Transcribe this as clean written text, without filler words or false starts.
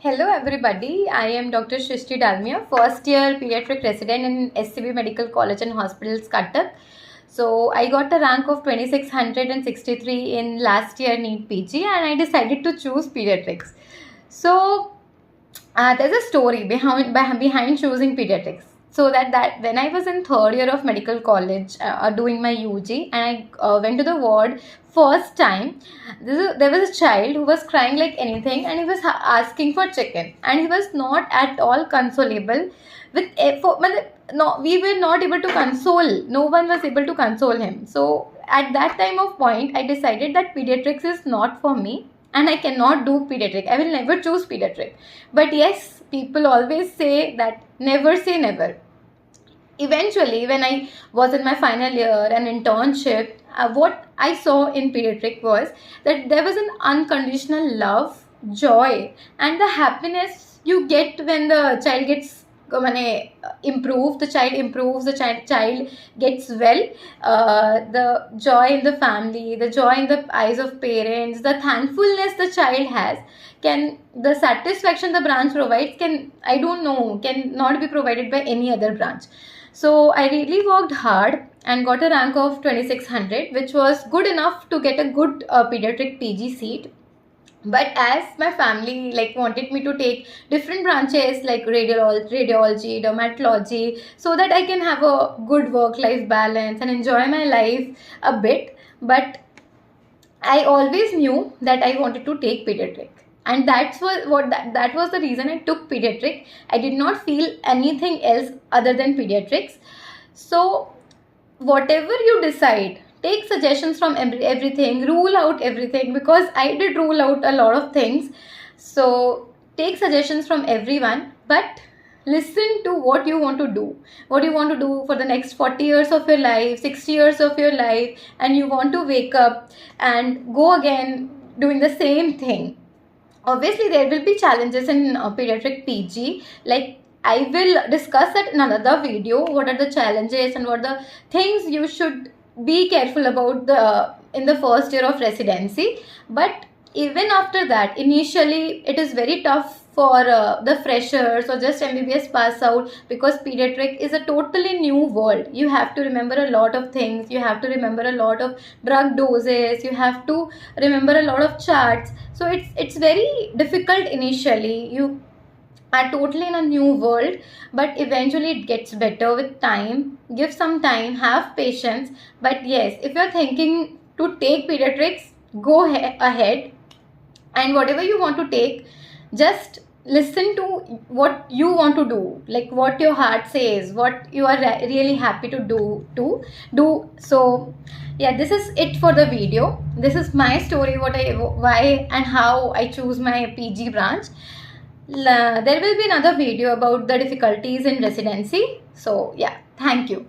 Hello everybody, I am Dr. Shrishti Dalmia, first year pediatric resident in SCB Medical College and Hospitals, Cuttack. So I got a rank of 2663 in last year NEET PG and I decided to choose pediatrics. So there's a story behind choosing pediatrics. So that when I was in third year of medical college doing my UG and I went to the ward first time, there was a child who was crying like anything and he was asking for chicken and he was not at all consolable with no, we were not able to console. No one was able to console him. So at that time of point, I decided that pediatrics is not for me and I cannot do pediatric. I will never choose pediatric. But yes, people always say that never say never. Eventually, when I was in my final year and internship, what I saw in pediatric was that there was an unconditional love, joy, and the happiness you get when the child gets improve, the child improves, the child gets well. The joy in the family, the joy in the eyes of parents, the thankfulness the child has, the satisfaction the branch provides cannot be provided by any other branch. So I really worked hard and got a rank of 2600, which was good enough to get a good pediatric PG seat. But as my family wanted me to take different branches like radiology, dermatology, so that I can have a good work-life balance and enjoy my life a bit. But I always knew that I wanted to take pediatric. And that was the reason I took pediatric. I did not feel anything else other than pediatrics. So whatever you decide, take suggestions from everything, rule out everything, because I did rule out a lot of things. So take suggestions from everyone, but listen to what you want to do. What you want to do for the next 40 years of your life, 60 years of your life, and you want to wake up and go again doing the same thing. Obviously, there will be challenges in pediatric PG. I will discuss that in another video. What are the challenges and what are the things you should be careful about in the first year of residency. But even after that, initially it is very tough for the freshers or just MBBS pass out, because pediatric is a totally new world. You have to remember a lot of things. You have to remember a lot of drug doses. You have to remember a lot of charts. So it's very difficult initially. You are totally in a new world, but eventually it gets better with time. Give some time, have patience. But yes, if you're thinking to take pediatrics, go ahead, and whatever you want to take, just listen to what you want to do, like what your heart says, what you are really happy to do. So yeah, this is it for the video. This is my story, why and how I choose my PG branch. There will be another video about the difficulties in residency. So yeah, thank you.